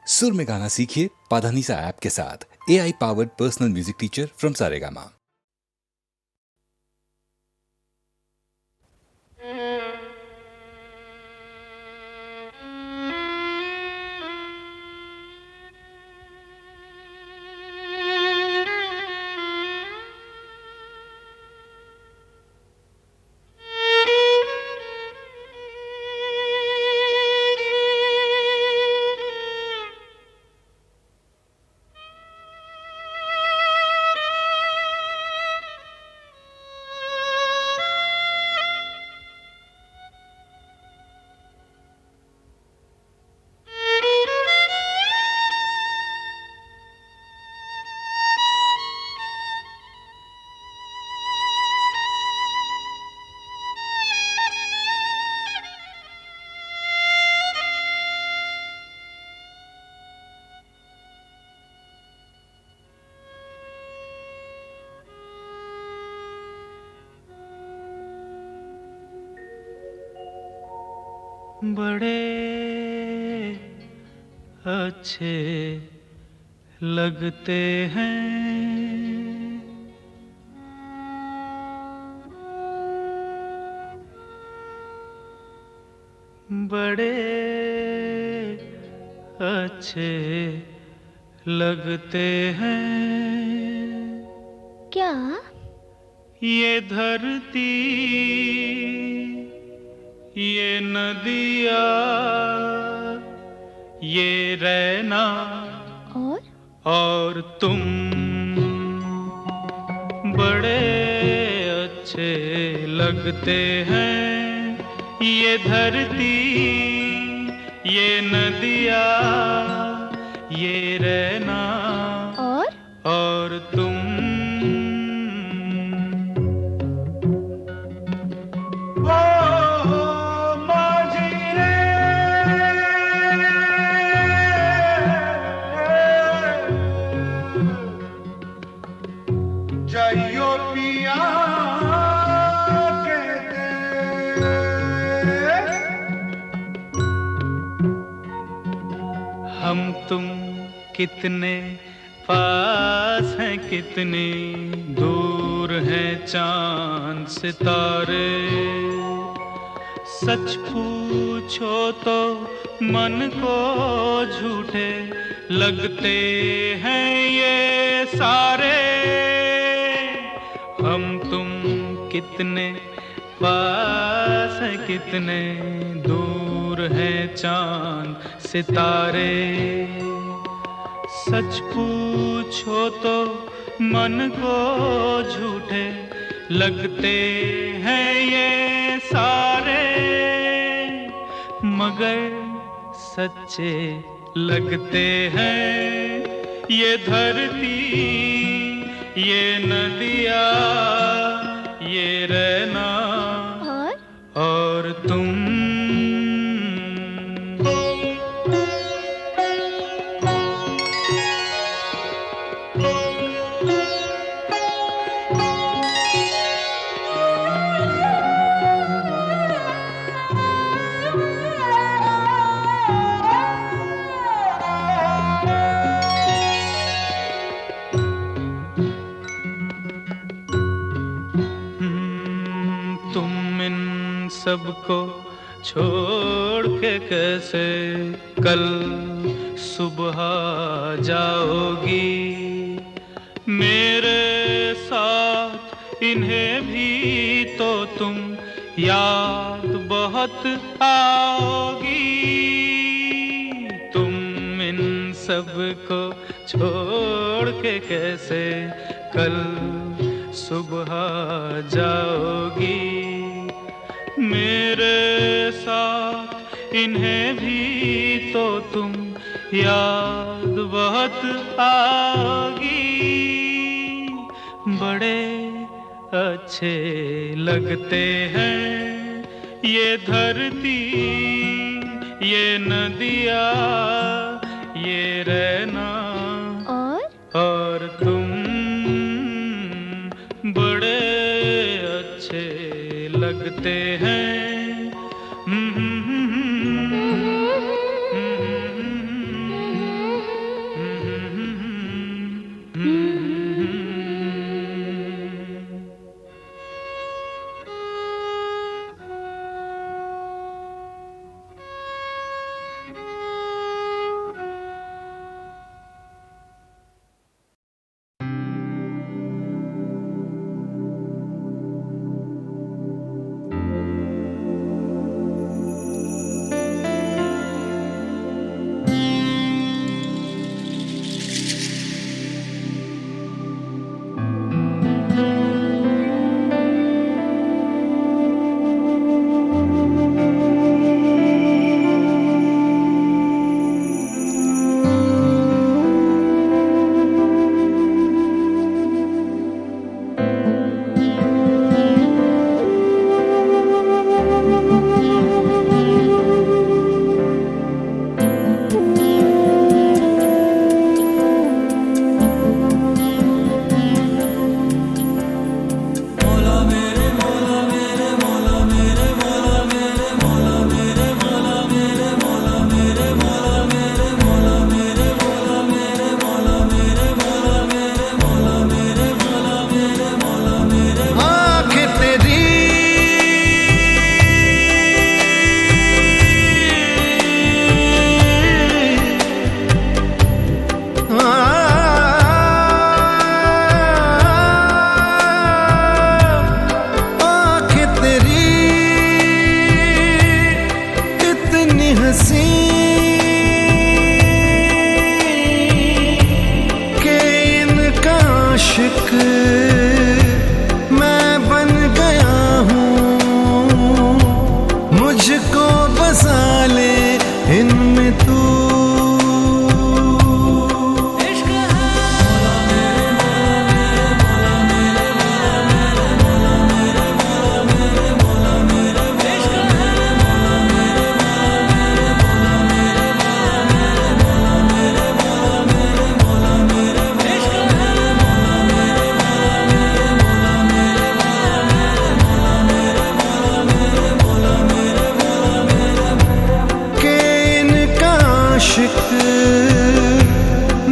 सुर में गाना सीखिए पाधानीसा ऐप के साथ। AI powered personal music teacher from Saregama. बड़े अच्छे लगते हैं बड़े अच्छे लगते हैं। क्या? ये धरती, ये नदिया, ये रैना और तुम बड़े अच्छे लगते हैं। ये धरती, ये नदिया, ये रैना और तुम जाइयो पिया कहते हम तुम कितने पास हैं, कितनी दूर हैं चांद सितारे। सच पूछो तो मन को झूठे लगते हैं ये सारे। हम तुम कितने पास हैं, कितने दूर हैं चांद सितारे। सच पूछो तो मन को झूठे लगते हैं ये सारे, मगर सच्चे लगते हैं ये धरती, ये नदिया, ये रैना और तुम। तुम इन सबको छोड़ के कैसे कल सुबह जाओगी। मेरे साथ इन्हें भी तो तुम याद बहुत आओगी। तुम इन सबको छोड़ के कैसे कल सुबह जाओगी। मेरे साथ इन्हें भी तो तुम याद बहुत आओगी। बड़े अच्छे लगते हैं ये धरती, ये नदिया, ये रैना और तुम बड़े अच्छे लगते हैं।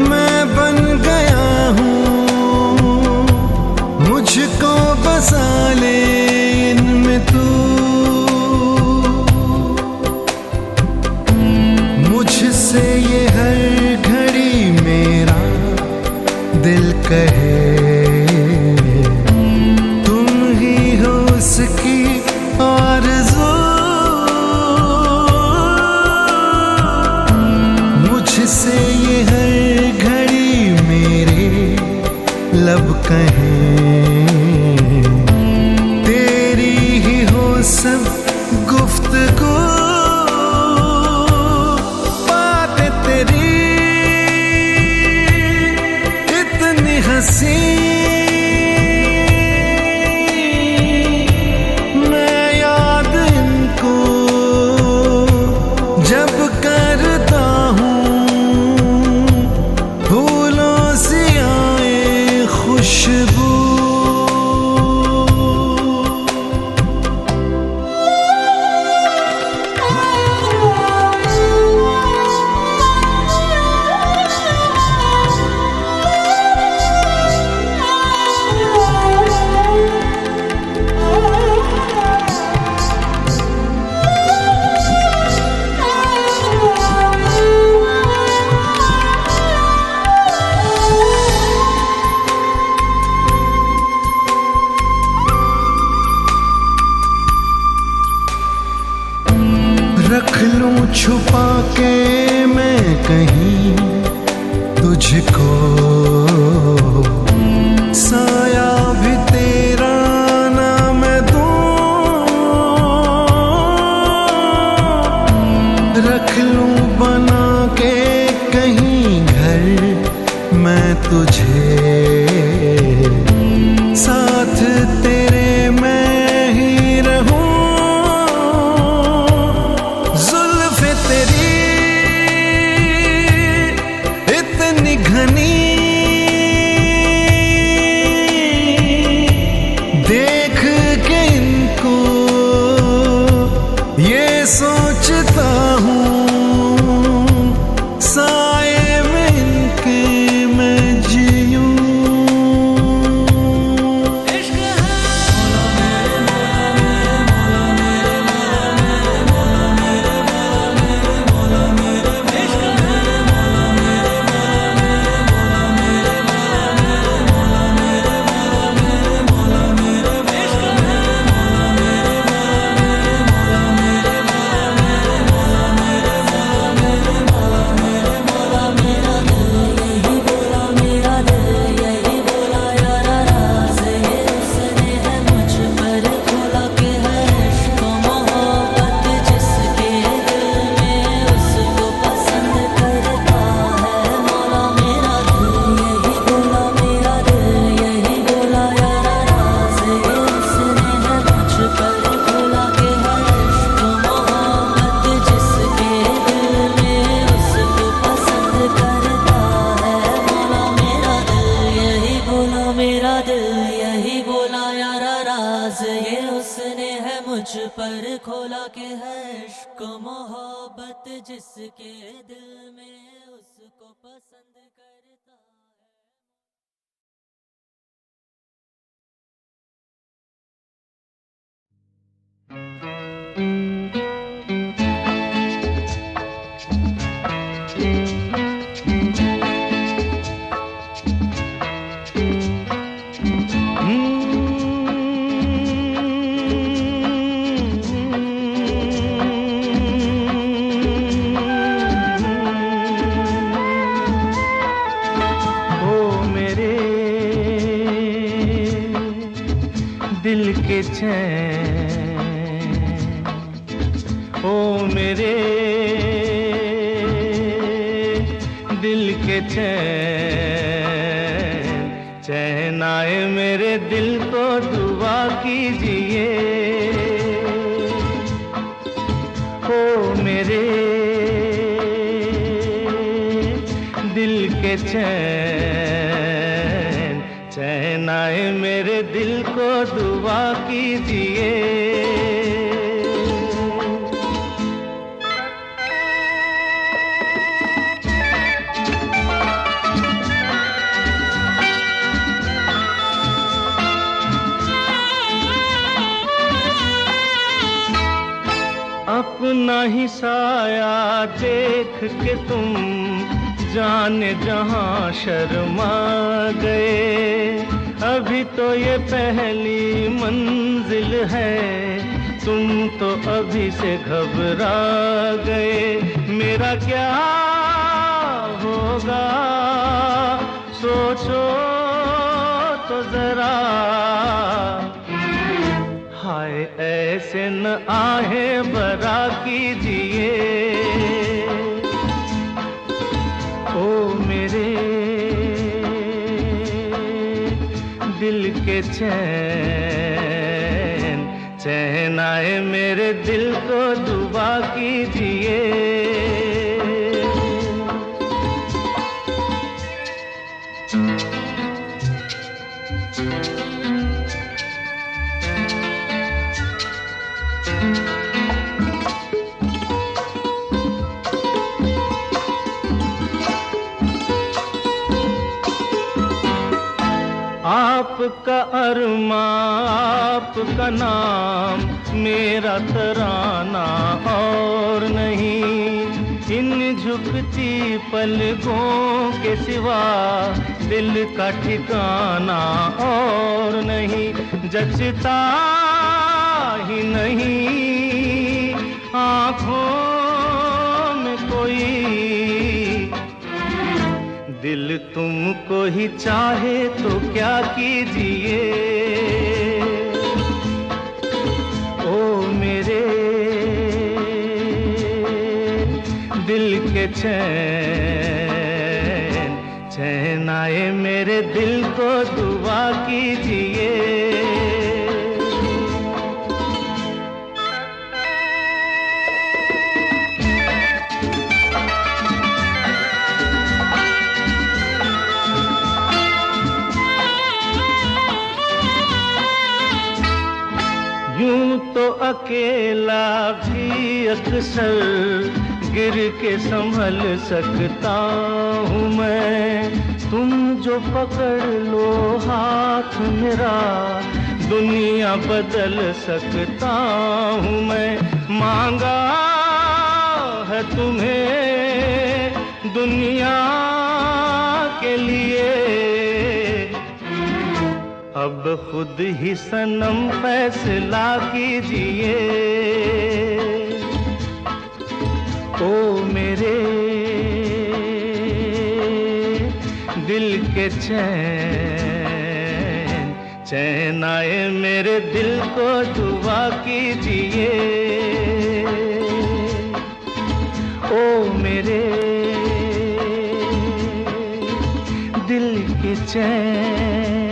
मैं बन गया हूँ, मुझको बसा ले इनमें तू। मुझसे ये हर घड़ी मेरा दिल कहे, तुम ही हो उसकी आरज़ू। मुझसे ये हर घड़ी मेरे लब कहें, तेरी ही हो सब गुफ्तगू। बातें तेरी इतनी हंसी, मैं याद इनको जब करता हूँ, फूलों से आए खुशबू। रख लूं छुपा के मैं कहीं तुझको, साया भी तेरा ना मैं दूं। रख लूं बना के कहीं घर मैं तुझे, साथ तेरे मैं ही रहूं। इतनी घनी देख के इनको ये सोचता हूँ, साए में इनके मैं जीऊं। पर खोला के है इश्क मोहब्बत जिसके दिल में उसको पसंद करता है। दिल के चैन, ओ मेरे दिल के चैन, चैन आए मेरे दिल को दुआ कीजिए। ओ मेरे दिल के चैन, चैन आए मेरे दिल को दुआ कीजिए। वही साया देख के तुम जाने जहां शर्मा गए। अभी तो ये पहली मंजिल है, तुम तो अभी से घबरा गए। मेरा क्या होगा सोचो तो जरा, हाय ऐसे न आहे बरा कीजिए। ओ मेरे दिल के चैन, चैन आए मेरे दिल को दुआ कीजिए। आपका अरमा आपका नाम, मेरा तराना और नहीं। इन झुकती पलकों के सिवा दिल का ठिकाना और नहीं। जचता ही नहीं आँखों में कोई, दिल तुमको ही चाहे तो क्या कीजिए। ओ मेरे दिल के चैन, चैन आए मेरे दिल को दुआ कीजिए। यूं तो अकेला भी अक्सर गिर के संभल सकता हूँ मैं। तुम जो पकड़ लो हाथ मेरा, दुनिया बदल सकता हूँ मैं। मांगा है तुम्हें दुनिया के लिए, अब खुद ही सनम फैसला कीजिए। ओ मेरे दिल के चैन, चैन आए मेरे दिल को दुआ कीजिए। ओ मेरे दिल के चैन,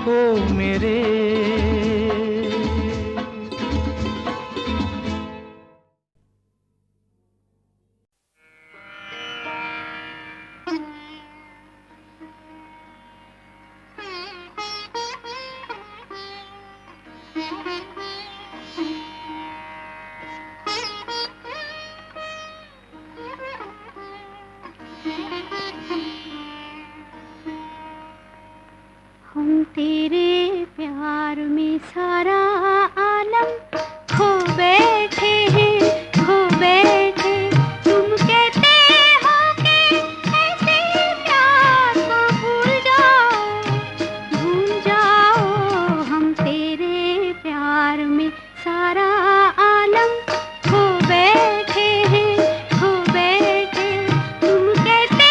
ओ मेरे। हम तेरे प्यार में सारा आलम खो बैठे हैं, खो बैठे। तुम कहते हो कि ऐसे प्यार को भूल जाओ। हम तेरे प्यार में सारा आलम खो बैठे हैं, खो बैठे। तुम कहते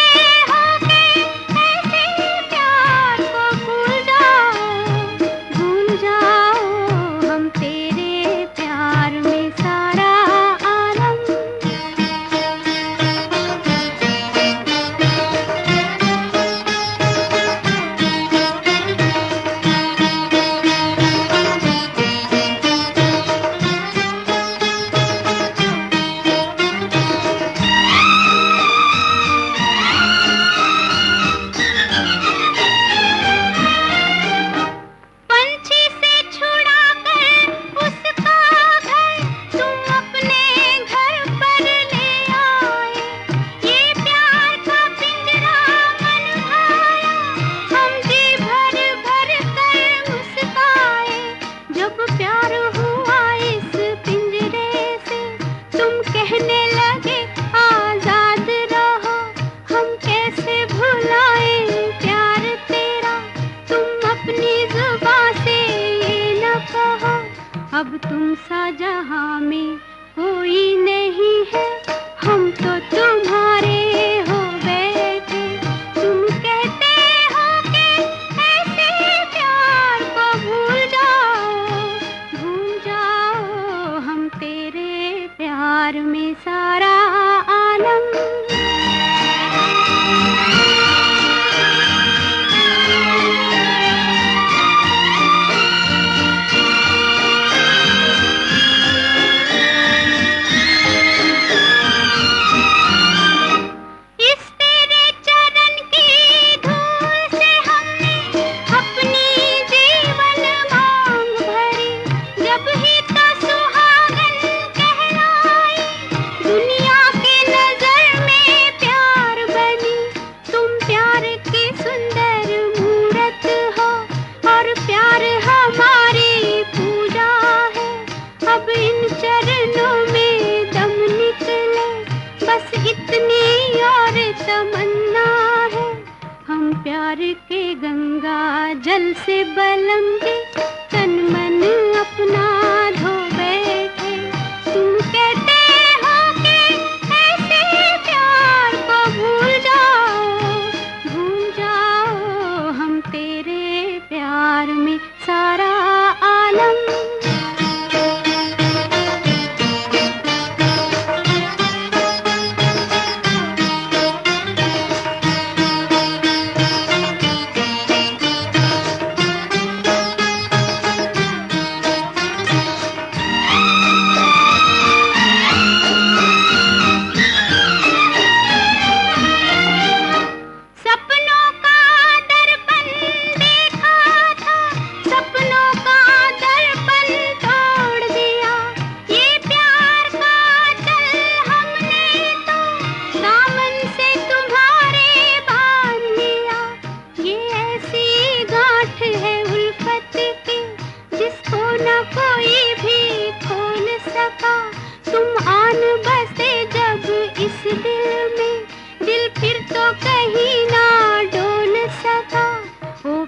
प्यार के गंगा जल से बलम के तन मन अपना धो बैठे। तुम कहते हो कि ऐसे प्यार को भूल जाओ हम तेरे प्यार में सारा आलम।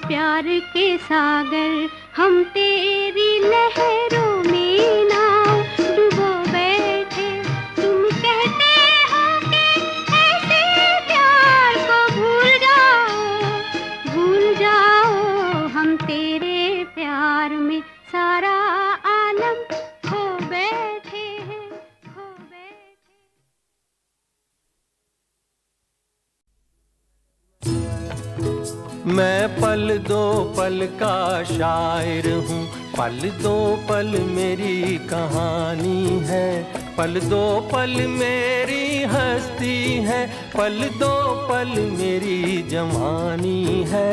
प्यार के सागर हम तेरी लहरों में नाव डुबो बैठे। तुम कहते हो कि ऐसे प्यार को भूल जाओ हम तेरे प्यार में सारा आलम खो बैठे हैं, खो बैठे। मैं पल दो पल का शायर हूँ, पल दो पल मेरी कहानी है, पल दो पल मेरी हस्ती है, पल दो पल मेरी जवानी है।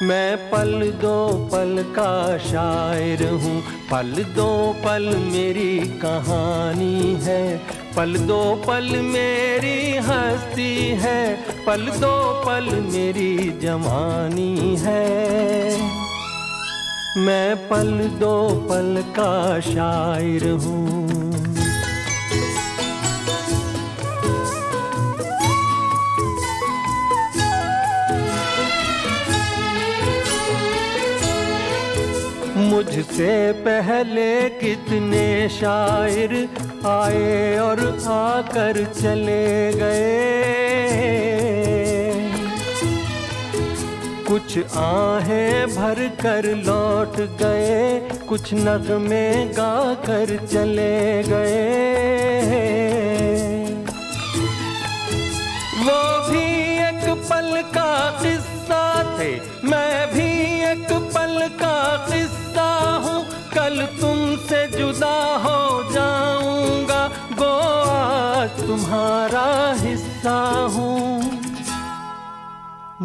मैं पल दो पल का शायर हूँ, पल दो पल मेरी कहानी है, पल दो पल मेरी हस्ती है, पल दो पल मेरी जवानी है। मैं पल दो पल का शायर हूँ। मुझसे पहले कितने शायर आए और आकर चले गए, कुछ आहें भर कर लौट गए, कुछ नगमे गा कर चले गए। वो भी एक पल का किस्सा थे, मैं भी एक पल का किस्सा हूँ, कल तुमसे जुदा हो जाऊंगा, गो आज तुम्हारा हिस्सा हूँ।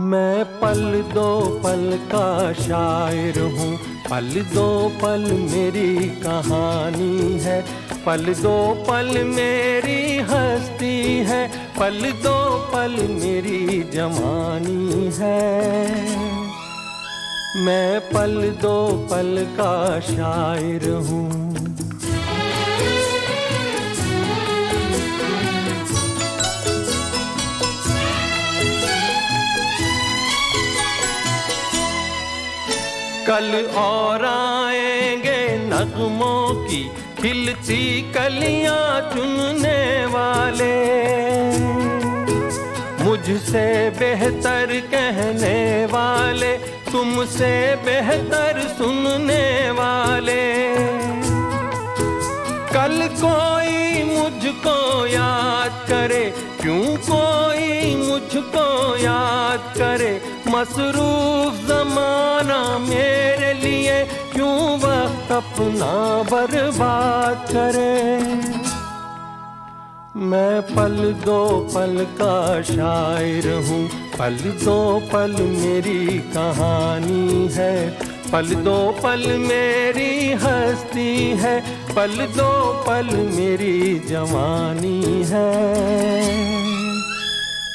मैं पल दो पल का शायर हूँ, पल दो पल मेरी कहानी है, पल दो पल मेरी हस्ती है, पल दो पल मेरी जवानी है। मैं पल दो पल का शायर हूँ। कल और आएंगे नगमों की खिलती कलियां चुनने वाले, मुझसे बेहतर कहने वाले, तुमसे बेहतर सुनने वाले। कल कोई मुझको याद करे, क्यों कोई मुझको याद करे, मसरूफ ज़माना मेरे लिए क्यों वक्त अपना बर्बाद करे। मैं पल दो पल का शायर हूँ, पल दो पल मेरी कहानी है, पल दो पल मेरी हस्ती है, पल दो पल मेरी जवानी है।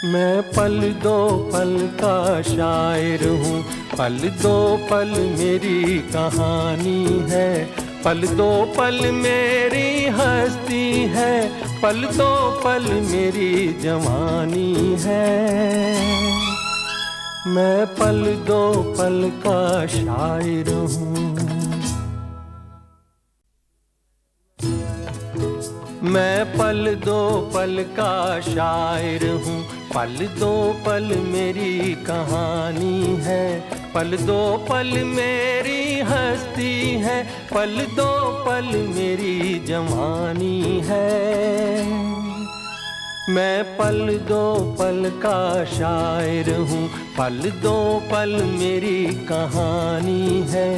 मैं पल दो पल का शायर हूँ, पल दो पल मेरी कहानी है, पल दो पल मेरी हस्ती है, पल दो पल मेरी जवानी है। मैं पल दो पल का शायर हूँ। मैं पल दो पल का शायर हूँ, पल दो पल मेरी कहानी है, पल दो पल मेरी हस्ती है, पल दो पल मेरी जवानी है। मैं पल दो पल का शायर हूँ, पल दो पल मेरी कहानी है,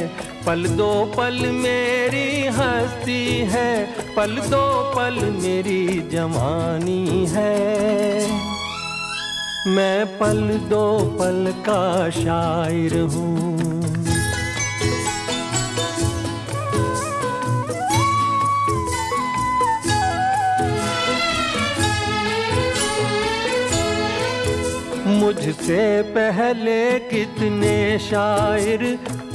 पल दो पल मेरी हस्ती है, पल दो पल मेरी जवानी है। मैं पल दो पल का शायर हूँ। मुझसे पहले कितने शायर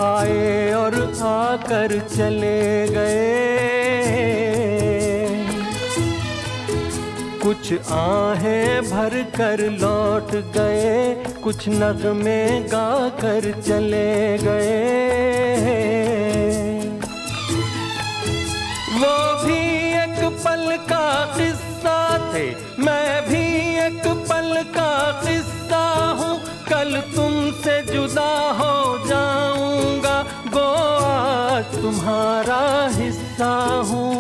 आए और आकर चले गए, कुछ आहें भर कर लौट गए, कुछ नगमे गा कर चले गए। वो भी एक पल का किस्सा थे, मैं भी एक पल का किस्सा हूँ, कल तुमसे जुदा हो जाऊंगा, गो आज तुम्हारा हिस्सा हूँ।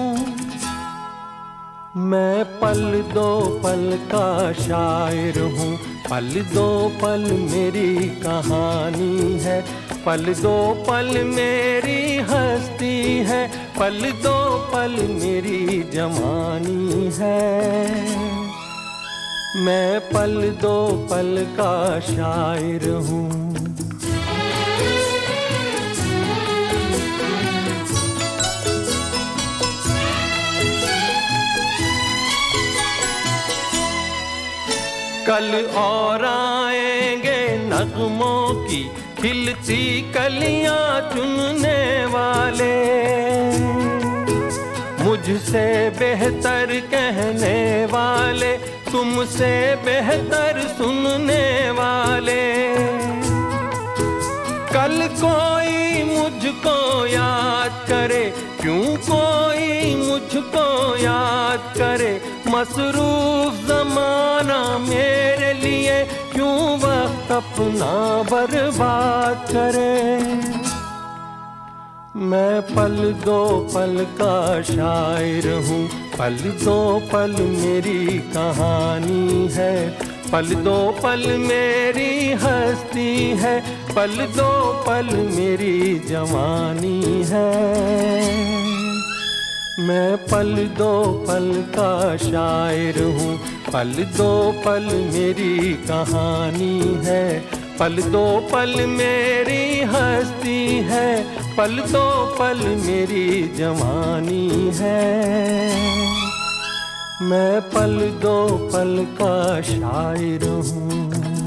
मैं पल दो पल का शायर हूँ, पल दो पल मेरी कहानी है, पल दो पल मेरी हस्ती है, पल दो पल मेरी जवानी है। मैं पल दो पल का शायर हूँ। कल और आएंगे नगमों की खिलती कलियां चुनने वाले, मुझसे बेहतर कहने वाले, तुमसे बेहतर सुनने वाले। कल कोई मुझको याद करे, क्यों कोई मुझको याद करे, मसरूफ ज़माना मेरे लिए क्यों वक्त अपना बर्बाद करे। मैं पल दो पल का शायर हूँ, पल दो पल मेरी कहानी है, पल दो पल मेरी हस्ती है, पल दो पल मेरी जवानी है। मैं पल दो पल का शायर हूँ, पल दो पल मेरी कहानी है, पल दो पल मेरी हस्ती है, पल दो पल मेरी जवानी है। मैं पल दो पल का शायर हूँ।